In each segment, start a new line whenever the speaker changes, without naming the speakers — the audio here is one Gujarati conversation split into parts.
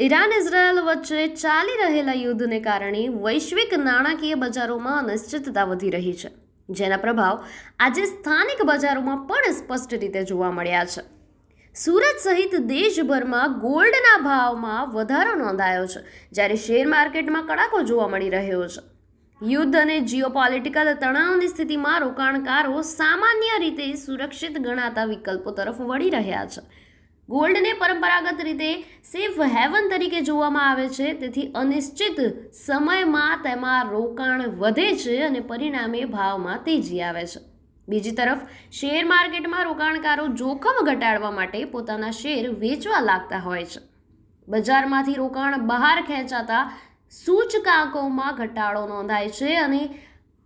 ઈરાન ઇઝરાયલ વચ્ચે ચાલી રહેલા યુદ્ધને કારણે વૈશ્વિક નાણાકીય બજારોમાં અનિશ્ચિતતા વધી રહી છે, જેના પ્રભાવ આજે સ્થાનિક બજારોમાં પણ સ્પષ્ટ રીતે જોવા મળ્યા છે. સુરત સહિત દેશભરમાં ગોલ્ડના ભાવમાં વધારો નોંધાયો છે, જ્યારે શેર માર્કેટમાં કડાકો જોવા મળી રહ્યો છે. યુદ્ધ અને જીઓપોલિટિકલ તણાવની સ્થિતિમાં રોકાણકારો સામાન્ય રીતે સુરક્ષિત ગણાતા વિકલ્પો તરફ વળી રહ્યા છે. ગોલ્ડને પરંપરાગત રીતે સેફ હેવન તરીકે જોવામાં આવે છે, તેથી અનિશ્ચિત સમયમાં તેમાં રોકાણ વધે છે અને પરિણામે ભાવમાં તેજી આવે છે. બીજી તરફ શેર માર્કેટમાં રોકાણકારો જોખમ ઘટાડવા માટે પોતાના શેર વેચવા લાગતા હોય છે. બજારમાંથી રોકાણ બહાર ખેંચાતા સૂચકાંકોમાં ઘટાડો નોંધાય છે અને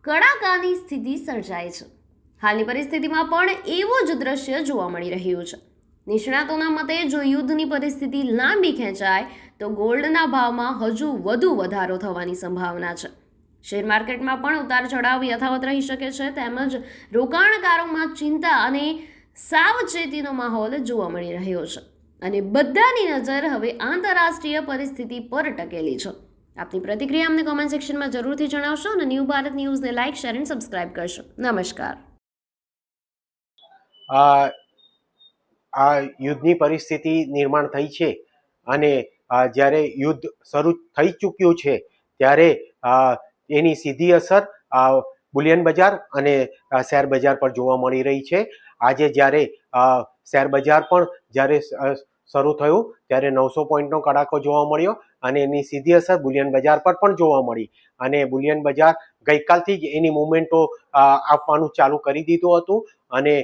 કડાકાની સ્થિતિ સર્જાય છે. હાલની પરિસ્થિતિમાં પણ એવું જ દ્રશ્ય જોવા મળી રહ્યું છે. નિષ્ણાતોના મતે જો યુદ્ધની પરિસ્થિતિ લાંબી ખેંચાય તો ગોલ્ડના ભાવમાં હજુ વધુ વધારો થવાની સંભાવના છે. શેર માર્કેટમાં પણ ઉતાર ચઢાવ યથાવત રહી શકે છે, તેમજ રોકાણકારોમાં ચિંતા અને સાવચેતીનો માહોલ જોવા મળી રહ્યો છે અને બધાની નજર હવે આંતરરાષ્ટ્રીય પરિસ્થિતિ પર ટકેલી છે. આપની પ્રતિક્રિયા અમને કોમેન્ટ સેક્શનમાં જરૂરથી જણાવશો અને ન્યૂ ભારત ન્યૂઝને લાઇક, શેર અને સબસ્ક્રાઇબ કરશો. નમસ્કાર.
આ યુદ્ધની પરિસ્થિતિ નિર્માણ થઈ છે અને જ્યારે યુદ્ધ શરૂ થઈ ચૂક્યું છે ત્યારે એની સીધી અસર બુલિયન બજાર અને શેર બજાર પર જોવા મળી રહી છે. આજે જ્યારે શેર બજાર પણ જ્યારે શરૂ થયું ત્યારે 900 પોઈન્ટનો કડાકો જોવા મળ્યો અને એની સીધી અસર બુલિયન બજાર પર પણ જોવા મળી અને બુલિયન બજાર ગઈકાલથી જ એની મુવમેન્ટો આપવાનું ચાલુ કરી દીધું હતું અને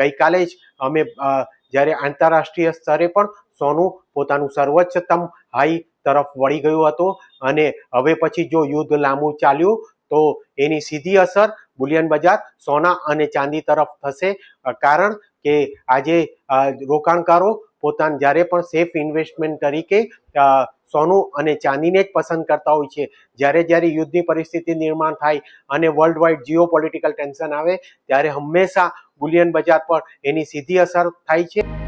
ગઈકાલે જ અમે જ્યારે આંતરરાષ્ટ્રીય સ્તરે પણ સોનું પોતાનું સર્વોચ્ચતમ હાઈ તરફ વળી ગયું હતું અને હવે પછી જો યુદ્ધ લાંબુ ચાલ્યું તો એની સીધી અસર બુલિયન બજાર, સોના અને ચાંદી તરફ થશે. કારણ કે આજે રોકાણકારો પોતાના જ્યારે પણ સેફ ઇન્વેસ્ટમેન્ટ તરીકે સોનું અને ચાંદીને જ પસંદ કરતા હોય છે. જ્યારે યુદ્ધની પરિસ્થિતિ નિર્માણ થાય અને world wide Jio political tension આવે ત્યારે હંમેશા બુલિયન બજાર પર એની સીધી અસર થાય છે.